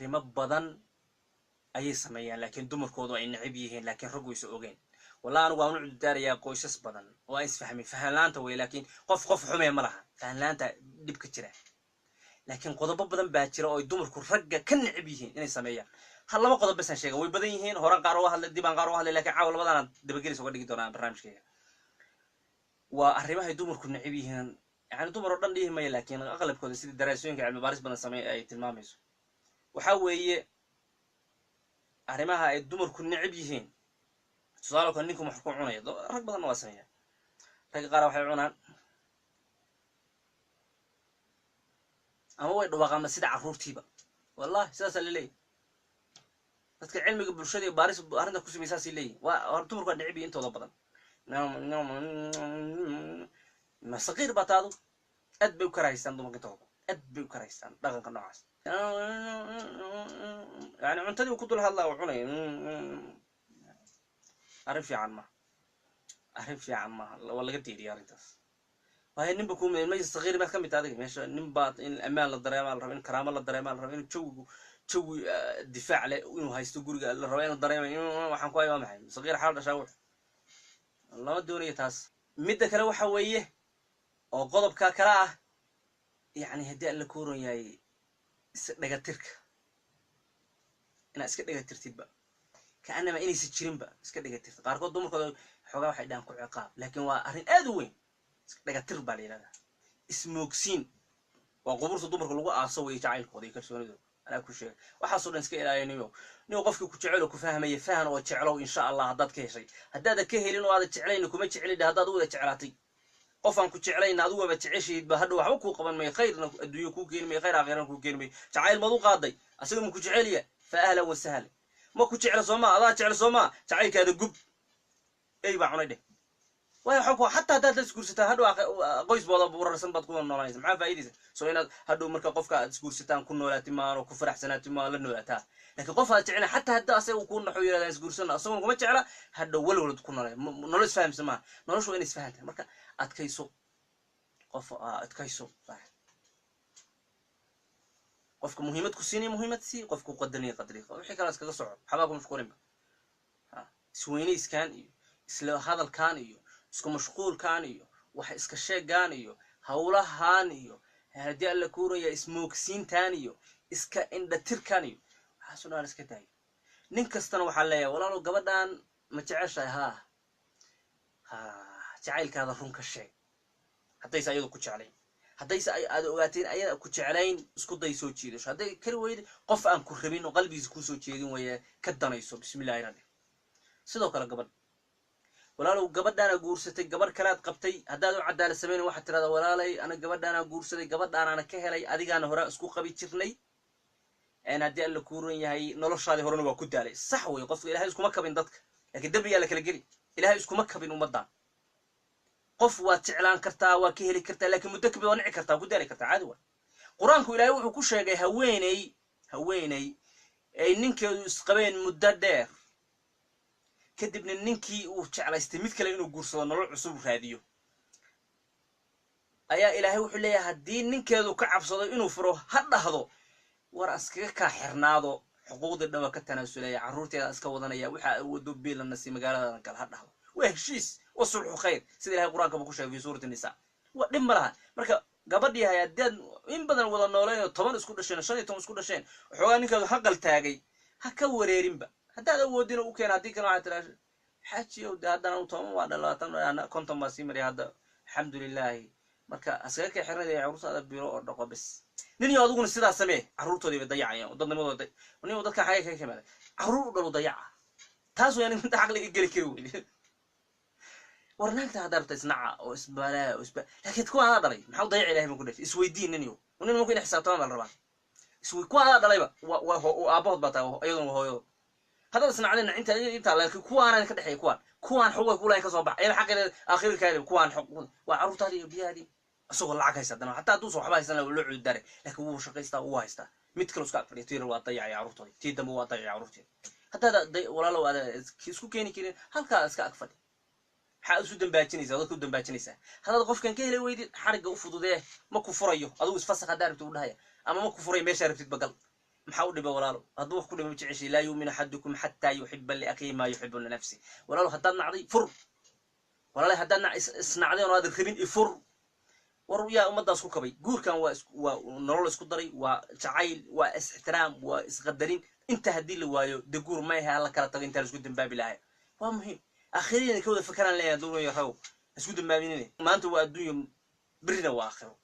arrimo badan ayay sameeyaan laakiin dumarkoodu ay necib yihiin laakiin rag way soo ogeen والله أنا قاعد نقول داري يا قويس بدن وايس فهمي فهلانته ولكن قف حمي ملها فهلانته دب كتيره لكن قضبة بدن باكرة أو يدمر كرجة كن عبيهين إني سمية هلا ما قضب بس هالشيء ويبديهين هورا قاروها هلا دبان قاروها لكن عاول بدن دبقيل سوى دقيقة أنا برنامج كذا وأحرمها يدمر كن عبيهين يعني دمر ردن ليه ما لكن أغلب كذا سيد الدراسين كعلم بارس بدن سمية أي تلماميز وحاول أحرمها يدمر كن عبيهين سؤالك أنكم محكوم عناية رك بدن واسمية رك قارو حيعونان هو يدوق على مسجد عفورتي بقى والله ساس اللي dadka cilmiga bulshada iyo baaris arrinta ku sameeyay leey waa dumarku dhicibi intooda badan ma saqiir bataado aad bay u karaystaan dumarka intooda aad bay u karaystaan dhaqanka noocaas yani cuntadii ku dul hadlaa wuxuu cunay arrin fiican ma wala laga diidiyo arrintaas وهي نبى كوم المجلس الصغير ما كم بتاعك ماشي نبى الأمان للضرائب الربين الكرامة للضرائب الربين شو دفاع على إنه هاي استجور الربين الضرائب وحنقول يوم حين صغير حال شاور الله الدنيا تاس مدة كلو حويه أو غضب كراء يعني هدي اللي كورن ياي نجاترك أنا أسكت نجاترتي بقى كأنما إني ستشرين بقى أسكت نجاترت قارقة دمر كذا حاجة واحد دام كل عقاب لكن وأرين أدوين دغتر بالينا اسموكسين وقبرت دمرك لو aasaway jacaylkoodii kalsoonidu ana ku sheeg waxa soo dhan iska ilaalinayo inuu qofku ku jecelo ku fahmayo fahan oo jecelo insha Allah hadad ka heshay haddaad ka helin oo aad jecelayn kuma jecelid haddaad wada jecelaatay qof aan ku jecelayn aad wada jeceshiid ba hadhow waxba ku qaban may khayrna adduunyo ku keenmay khayr aakhirana ku keenmay jacayl madu qaaday asaga ma ku jeceliya fa ahlan wa sahlan ma ku jecel Soomaa adaa jecel Soomaa jacaylkaada gub ay baa cunay ويحكوا حتى هذا السكورستان هذا قيس بوضع بورسن بتكون نوعين مع فايدة سوينا هذا مركب قفك سكورستان كنا ولا تمار وكفر أحسنات ما لنا ولا تا لكن قفها تعنا حتى هذا أصلا وكون حوي هذا سكورستان أصلا وما تعلا هذا ولا تكون نلص فاهم سما نلص وين يسفهمت مركب أتكيسو قف أتكيسو قفك مهمة كسيني مهمة سي قفك قدرني قدري وحكي ناس كذا صعب حباكم مفكورين سويني إسكان إسلا هذا الكان isku mashquul kaan iyo wax iska sheegaan iyo hawlahaan iyo hadii alla kuuraya ismoogsiintaan iyo iska indhatirkaan iyo waxa soo iska tahay nin kastana waxa leeyahay walaalo gabadhan ma jeceshay jacaylkaada run ka sheeg hadday ayadu ku jeclayn hadday aad ogaateen ayada ku jeclayn isku day soo jiidasho hadday kari weyd qof aan ku rabin oo qalbigiisa ku soo jeedin way ka danayso bismillaahir rahmaan sidoo kale gabadh walaalow gabadhaana guursatay gabar kale aad qabtay haddaad u cadaalad sameyn waxa tirada walaalay ana gabadhaana guursaday gabadhaana ka helay adigaana hore isku qabi jirnay aan hadii alla ku run yahay noloshaadii horena waa ku daalay sax way qofka ilaahay iskuma kabin dadka laakiin dambiga la kala geli ilaahay iskuma kabin ummadda qof waa jeclaan kartaa waa ka heli kartaa laakiin muddo kabid waa nici kartaa ku daali kartaa caadi waa quraanku ilaahay wuxuu ku sheegay haweeney ay ninkeedu isqabeen muddo dheer kadibna ninkii uu jeclaystay mid kale inuu guursado nolol cusub raadiyo ayaa ilaahay wuxuu leeyahay hadii ninkeedu ka cabsado inuu furo ha dhahdo war askaga ka xirnaado xuquuqda dhawa ka tanaasulaya caruurteeda iska wadanaya waxa awoodo biilana si magaalada kale ha dhahdo waa heshiis oo sulxu khayr sida ilaahay quraanka ku sheegay suurada nisaa waa dhib malaha marka gabadhii hay'adad in badan wada nooleeyo 10 isku dhasheen 15 isku dhasheen xogaa ninkeedu haqal taagay ha ka wareerinba haddaad awoodina u keen hadii kana waxa tiraashay xaaji oo haddana u tooma waa dhalaatan ana konton ma sii maray hadda alxamdulillah marka asaga ka xirnay caruurtada biro oo dhaqo bas nin iyo aduguna sidaas samee caruurtoodii dayacayaan dadnimadooda nin dadka xaga ka kamada caruur u dhalu dayaca taas waa inta aqliga gali kari weey warnaanta hadarta isnaca oo isbala laakiin ku aan dhalay maxaa dayac ilaahay ma ku dhashay isweydiin nin mumkin xisaabtaan la rabaa iswey ku aan dhalayba waa aabahood bataa iyadoo hooyo هذا صنعنا أنت لكن كوان كده حي كوان حقوق كلها كسب أي حق آخر كده كوان حقوق وعروض هذه بيهذه أسوق العك هيستدنا حتى توصل حبايب سنة ولا عود داري لكن هو شقيستا هو هيستا متكلوا سكاك في يطير واطيع يا عروض تيدم واطيع يا عروض حتى هذا ولا لو هذا كيسكو كيني هل كا سكاك فدي حق سودن باتشنيسا هذا سودن باتشنيسا هذا القف كان كهله ويدي حرق وفضو ده ما كفريه هذا وسفسخ دار بتقول هاي أما ما كفريه ماشي عرفت بقل محاول بولالو هذوك كل ما بتعيش لا يؤمن أحدكم حتى يحب لأخيه ما يحب لنفسه ولالو هدنا عضي فر ولا هدنا إصناعي ونادر خبين إفر ورؤيا أمدا اسكو كبي جور كان ونرول اسكو دري وجعيل واحترام واسقدرين انت هدي اللي وايو دجور ما هي هلا كلا تغ انت اسكو دنبابي لها ومهم اخيرا كودا فكران ليه دون يحو اسكو دنبابينين ما انت waa adduunyo birina waa aakhiro